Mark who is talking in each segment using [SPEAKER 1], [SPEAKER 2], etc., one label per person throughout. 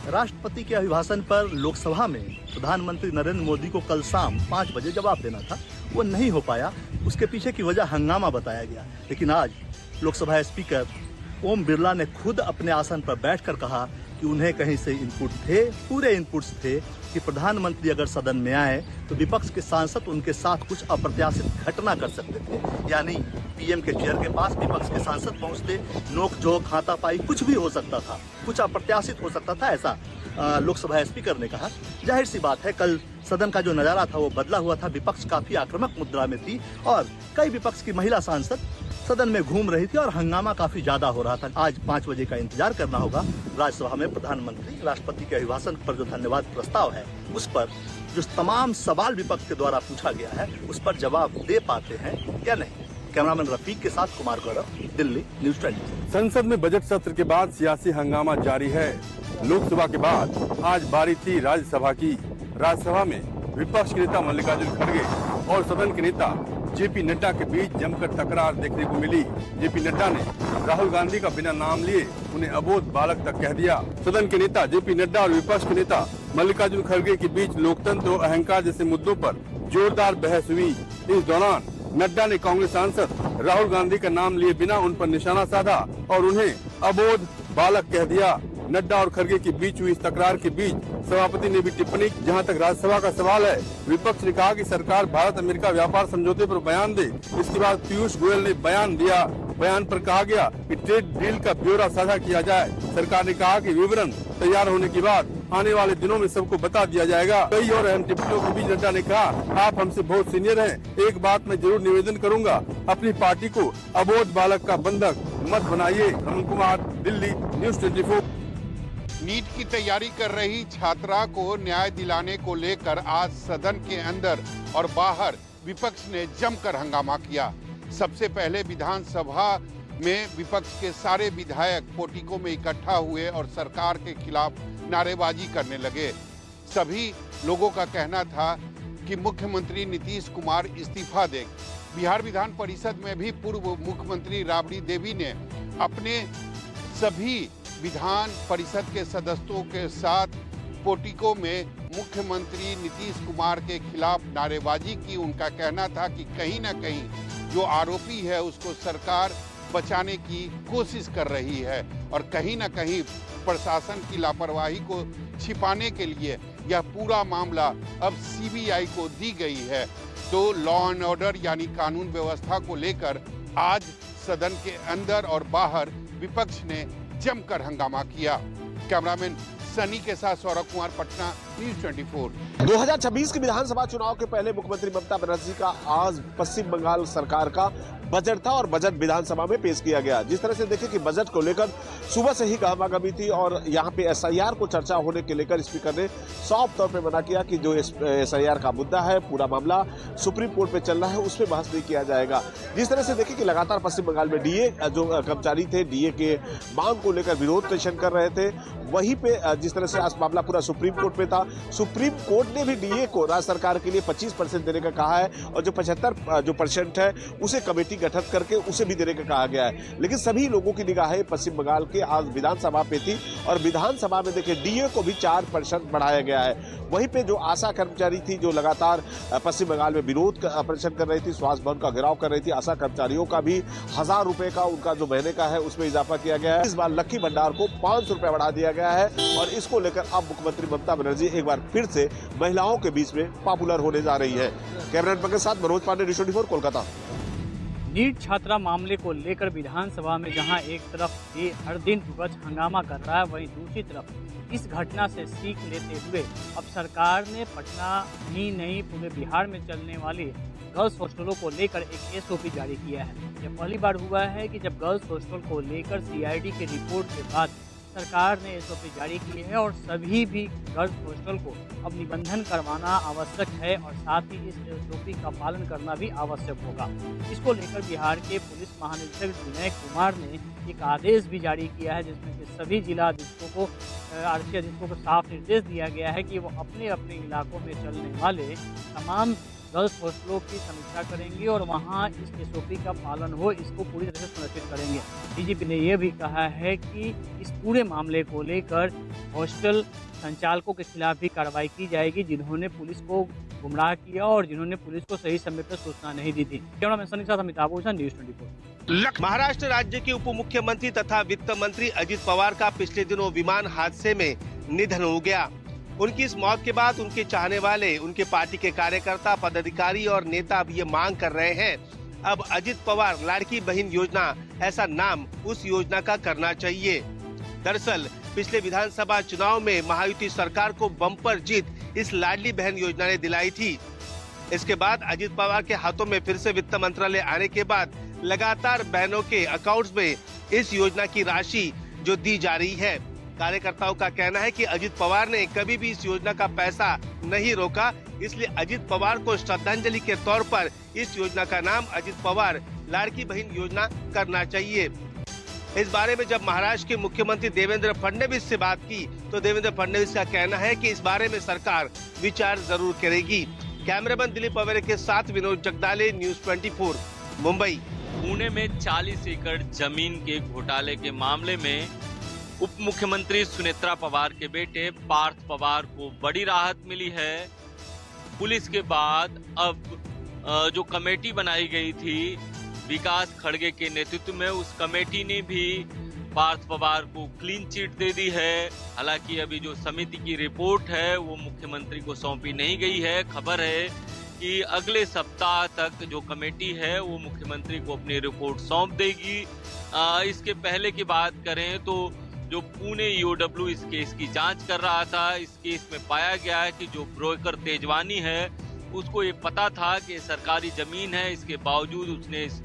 [SPEAKER 1] राष्ट्रपति के अभिभाषण पर लोकसभा में प्रधानमंत्री नरेंद्र मोदी को कल शाम 5 बजे जवाब देना था, वो नहीं हो पाया। उसके पीछे की वजह हंगामा बताया गया। लेकिन आज लोकसभा स्पीकर ओम बिरला ने खुद अपने आसन पर बैठकर कहा कि उन्हें कहीं से इनपुट थे, पूरे इनपुट्स थे कि प्रधानमंत्री अगर सदन में आए तो विपक्ष के सांसद उनके साथ कुछ अप्रत्याशित घटना कर सकते थे। यानी पीएम के चेयर के पास विपक्ष के सांसद पहुंचते, नोक-झोंक, हाथापाई कुछ भी हो सकता था, कुछ अप्रत्याशित हो सकता था, ऐसा लोकसभा स्पीकर ने कहा। जाहिर सी बात है, कल सदन का जो नजारा था वो बदला हुआ था। विपक्ष काफी आक्रामक मुद्रा में थी और कई विपक्ष की महिला सांसद सदन में घूम रही थी और हंगामा काफी ज्यादा हो रहा था। आज 5 बजे का इंतजार करना होगा। राज्यसभा में प्रधानमंत्री राष्ट्रपति के अभिभाषण पर जो धन्यवाद प्रस्ताव है, उस पर जो तमाम सवाल विपक्ष के द्वारा पूछा गया है, उस पर जवाब दे पाते हैं या नहीं। कैमरामैन रफीक के साथ कुमार गौरव, दिल्ली, न्यूज़ 24।
[SPEAKER 2] संसद में बजट सत्र के बाद सियासी हंगामा जारी है। लोकसभा के बाद आज बारी थी राज्यसभा की। राज्यसभा में विपक्ष के नेता मल्लिकार्जुन खड़गे और सदन के नेता जेपी नड्डा के बीच जमकर तकरार देखने को मिली। जेपी नड्डा ने राहुल गांधी का बिना नाम लिए उन्हें अबोध बालक तक कह दिया। सदन के नेता जेपी नड्डा और विपक्ष के नेता मल्लिकार्जुन खड़गे के बीच लोकतंत्र और अहंकार जैसे मुद्दों पर जोरदार बहस हुई। इस दौरान नड्डा ने कांग्रेस सांसद राहुल गांधी का नाम लिए बिना उन पर निशाना साधा और उन्हें अबोध बालक कह दिया। नड्डा और खड़गे के बीच हुई इस तकरार के बीच सभापति ने भी टिप्पणी। जहां तक राज्यसभा का सवाल है, विपक्ष ने कहा कि सरकार भारत अमेरिका व्यापार समझौते पर बयान दे। इसके बाद पीयूष गोयल ने बयान दिया। बयान पर कहा गया कि ट्रेड डील का ब्यौरा साझा किया जाए। सरकार ने कहा कि विवरण तैयार होने के बाद आने वाले दिनों में सबको बता दिया जाएगा। कई और अहम टिप्पणियों के बीच नड्डा ने कहा, आप हमसे बहुत सीनियर हैं, एक बात मैं जरूर निवेदन करूंगा, अपनी पार्टी को अबोध बालक का बंधक मत बनाइए। रमन कुमार, दिल्ली, न्यूज़ 24।
[SPEAKER 3] नीट की तैयारी कर रही छात्रा को न्याय दिलाने को लेकर आज सदन के अंदर और बाहर विपक्ष ने जमकर हंगामा किया। सबसे पहले विधानसभा में विपक्ष के सारे विधायक पोटिको में इकट्ठा हुए और सरकार के खिलाफ नारेबाजी करने लगे। सभी लोगों का कहना था कि मुख्यमंत्री नीतीश कुमार इस्तीफा दें। बिहार विधान परिषद में भी पूर्व मुख्यमंत्री राबड़ी देवी ने अपने सभी विधान परिषद के सदस्यों के साथ पोटिको में मुख्यमंत्री नीतीश कुमार के खिलाफ नारेबाजी की। उनका कहना था कि कहीं ना कहीं जो आरोपी है उसको सरकार बचाने की कोशिश कर रही है और कहीं ना कहीं प्रशासन की लापरवाही को छिपाने के लिए यह पूरा मामला अब सीबीआई को दी गई है। तो लॉ एंड ऑर्डर यानी कानून व्यवस्था को लेकर आज सदन के अंदर और बाहर विपक्ष ने जमकर हंगामा किया। कैमरामैन सनी के साथ सौरभ कुमार, पटना, न्यूज़ 24।
[SPEAKER 4] 2026 के विधानसभा चुनाव के पहले मुख्यमंत्री ममता बनर्जी का आज पश्चिम बंगाल सरकार का बजट था और बजट विधानसभा में पेश किया गया। जिस तरह से देखिए कि बजट को लेकर सुबह से ही गहमागहमी थी और यहाँ पे एसआईआर को चर्चा होने के लेकर स्पीकर ने साफ तौर पे मना किया कि जो एसआईआर का मुद्दा है, पूरा मामला सुप्रीम कोर्ट पे चल रहा है, उस पर बहस नहीं किया जाएगा। जिस तरह से देखिए कि लगातार पश्चिम बंगाल में डीए जो कर्मचारी थे, डीए के मांग को लेकर विरोध प्रदर्शन कर रहे थे। वहीं पे जिस तरह से आज मामला पूरा सुप्रीम कोर्ट में था, सुप्रीम कोर्ट ने भी डीए को राज्य सरकार के लिए 25% देने का कहा है और जो 75% है उसे कमेटी गठित करके उसे भी देने का कहा गया है। लेकिन सभी लोगों की निगाहें पश्चिम बंगाल के आज विधानसभा पे थी और विधानसभा में देखिए डीए को भी 4% बढ़ाया गया है। वहीं पे जो आशा कर्मचारी थी, जो लगातार पश्चिम बंगाल में विरोध प्रदर्शन कर रही थी, स्वास्थ्य भवन का घेराव कर रही थी, आशा कर्मचारियों का भी 1000 रुपए का उनका जो महीने का है उसमें इजाफा किया गया है। इस बार लक्की भंडार को 500 रुपए बढ़ा दिया गया है और इसको लेकर अब मुख्यमंत्री ममता बनर्जी एक बार फिर से महिलाओं के बीच में पॉपुलर होने जा रही है। कैमरा के साथ मनोज पांडे, न्यूज़ 24, कोलकाता।
[SPEAKER 5] नीट छात्रा मामले को लेकर विधानसभा में जहां एक तरफ ये हर दिन विपक्ष हंगामा कर रहा है, वहीं दूसरी तरफ इस घटना से सीख लेते हुए अब सरकार ने पटना ही नहीं पूरे बिहार में चलने वाली गर्ल्स हॉस्टलों को लेकर एक एसओपी जारी किया है। यह पहली बार हुआ है कि जब गर्ल्स हॉस्टल को लेकर सीआईडी की रिपोर्ट के बाद सरकार ने एसओपी जारी की है और सभी भी गर्ल्स हॉस्टल को अब निबंधन करवाना आवश्यक है और साथ ही इस एसओपी का पालन करना भी आवश्यक होगा। इसको लेकर बिहार के पुलिस महानिदेशक विनय कुमार ने एक आदेश भी जारी किया है, जिसमें कि सभी जिला अधीक्षकों को आरक्षी अधीक्षकों को साफ निर्देश दिया गया है कि वो अपने अपने इलाकों में चलने वाले तमाम जल्द फैसलों की समीक्षा करेंगे और वहां इस एसओपी का पालन हो, इसको पूरी तरह से सुनिश्चित करेंगे। डीजीपी ने यह भी कहा है कि इस पूरे मामले को लेकर हॉस्टल संचालकों के खिलाफ भी कार्रवाई की जाएगी, जिन्होंने पुलिस को गुमराह किया और जिन्होंने पुलिस को सही समय पर सूचना नहीं दी थी। कैमरामैन सनी के साथ अमिताभ भूषण, न्यूज़ 24।
[SPEAKER 6] महाराष्ट्र राज्य के उप मुख्यमंत्री तथा वित्त मंत्री अजित पवार का पिछले दिनों विमान हादसे में निधन हो गया। उनकी इस मौत के बाद उनके चाहने वाले, उनके पार्टी के कार्यकर्ता, पदाधिकारी और नेता अब ये मांग कर रहे हैं, अब अजित पवार लाड़की बहन योजना ऐसा नाम उस योजना का करना चाहिए। दरअसल पिछले विधानसभा चुनाव में महायुति सरकार को बम्पर जीत इस लाडली बहन योजना ने दिलाई थी। इसके बाद अजित पवार के हाथों में फिर से वित्त मंत्रालय आने के बाद लगातार बहनों के अकाउंट्स में इस योजना की राशि जो दी जा रही है। कार्यकर्ताओं का कहना है कि अजित पवार ने कभी भी इस योजना का पैसा नहीं रोका, इसलिए अजित पवार को श्रद्धांजलि के तौर पर इस योजना का नाम अजित पवार लाड़की बहन योजना करना चाहिए। इस बारे में जब महाराष्ट्र के मुख्यमंत्री देवेंद्र फडणवीस से बात की तो देवेंद्र फडणवीस का कहना है कि इस बारे में सरकार विचार जरूर करेगी। कैमरामैन दिलीप अवेरे के साथ विनोद जगदाले, न्यूज़ 24, मुंबई।
[SPEAKER 7] पुणे में 40 एकड़ जमीन के घोटाले के मामले में उप मुख्यमंत्री सुनेत्रा पवार के बेटे पार्थ पवार को बड़ी राहत मिली है। पुलिस के बाद अब जो कमेटी बनाई गई थी विकास खड़गे के नेतृत्व में, उस कमेटी ने भी पार्थ पवार को क्लीन चिट दे दी है। हालांकि अभी जो समिति की रिपोर्ट है वो मुख्यमंत्री को सौंपी नहीं गई है। खबर है कि अगले सप्ताह तक जो कमेटी है वो मुख्यमंत्री को अपनी रिपोर्ट सौंप देगी। इसके पहले की बात करें तो जो पुणे ईओडब्ल्यू इस केस की जांच कर रहा था, इस केस में पाया गया है कि जो ब्रोकर तेजवानी है उसको ये पता था कि सरकारी जमीन है, इसके बावजूद उसने इस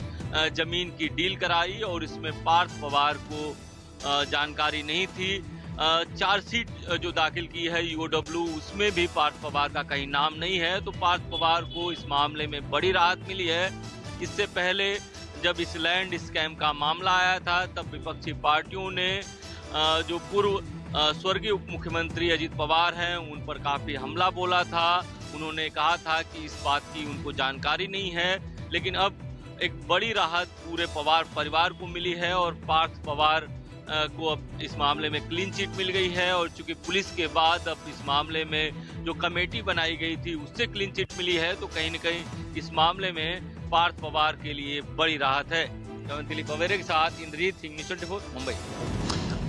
[SPEAKER 7] जमीन की डील कराई और इसमें पार्थ पवार को जानकारी नहीं थी। चार्जशीट जो दाखिल की है ईओडब्ल्यू उसमें भी पार्थ पवार का कहीं नाम नहीं है, तो पार्थ पवार को इस मामले में बड़ी राहत मिली है। इससे पहले जब इस लैंड स्कैम का मामला आया था तब विपक्षी पार्टियों ने जो पूर्व स्वर्गीय उप मुख्यमंत्री अजित पवार हैं उन पर काफी हमला बोला था। उन्होंने कहा था कि इस बात की उनको जानकारी नहीं है, लेकिन अब एक बड़ी राहत पूरे पवार परिवार को मिली है और पार्थ पवार को अब इस मामले में क्लीन चिट मिल गई है। और चूंकि पुलिस के बाद अब इस मामले में जो कमेटी बनाई गई थी उससे क्लीन चिट मिली है, तो कहीं न कहीं इस मामले में पार्थ पवार के लिए बड़ी राहत है। दिलीप अवेरे के साथ इंद्रजीत सिंह, न्यूज़ 24, मुंबई।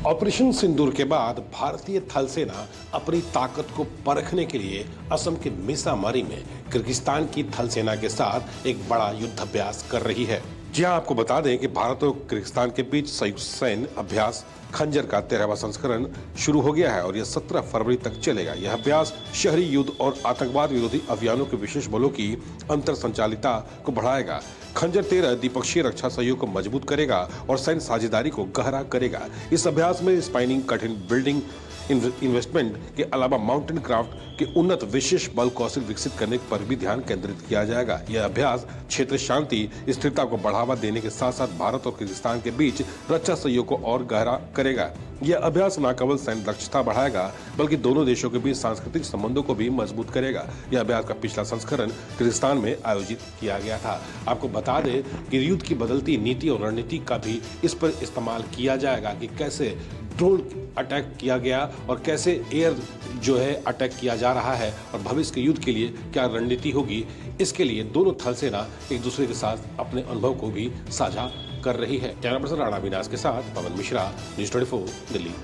[SPEAKER 8] ऑपरेशन सिंदूर के बाद भारतीय थल सेना अपनी ताकत को परखने के लिए असम के मिसामारी में किर्गिस्तान की थल सेना के साथ एक बड़ा युद्धाभ्यास कर रही है। जी हाँ, आपको बता दें कि भारत और किर्गिस्तान के बीच संयुक्त सैन्य अभ्यास खंजर का 13वां संस्करण शुरू हो गया है और यह 17 फरवरी तक चलेगा। यह अभ्यास शहरी युद्ध और आतंकवाद विरोधी अभियानों के विशेष बलों की अंतर संचालिता को बढ़ाएगा। खंजर 13 द्विपक्षीय रक्षा सहयोग को मजबूत करेगा और सैन्य साझेदारी को गहरा करेगा। इस अभ्यास में स्पाइनिंग, कठिन बिल्डिंग इन्वेस्टमेंट के अलावा माउंटेन क्राफ्ट के उन्नत विशेष बल कौशल विकसित करने पर भी ध्यान केंद्रित किया जाएगा। यह अभ्यास क्षेत्र शांति स्थिरता को बढ़ावा देने के साथ साथ भारत और किर्गिस्तान के बीच रक्षा सहयोग को और गहरा करेगा। यह अभ्यास न केवल सैन्य दक्षता बढ़ाएगा बल्कि दोनों देशों के बीच सांस्कृतिक संबंधों को भी मजबूत करेगा। यह अभ्यास का पिछला संस्करण किर्गिस्तान में आयोजित किया गया था। आपको बता दें कि युद्ध की बदलती नीति और रणनीति का भी इस पर इस्तेमाल किया जाएगा कि कैसे ड्रोन अटैक किया गया और कैसे एयर जो है अटैक किया जा रहा है और भविष्य के युद्ध के लिए क्या रणनीति होगी। इसके लिए दोनों थल सेना एक दूसरे के साथ अपने अनुभव को भी साझा कर रही है। कैमरा पर्सन राणा विनाश के साथ पवन मिश्रा, न्यूज़ 24, दिल्ली।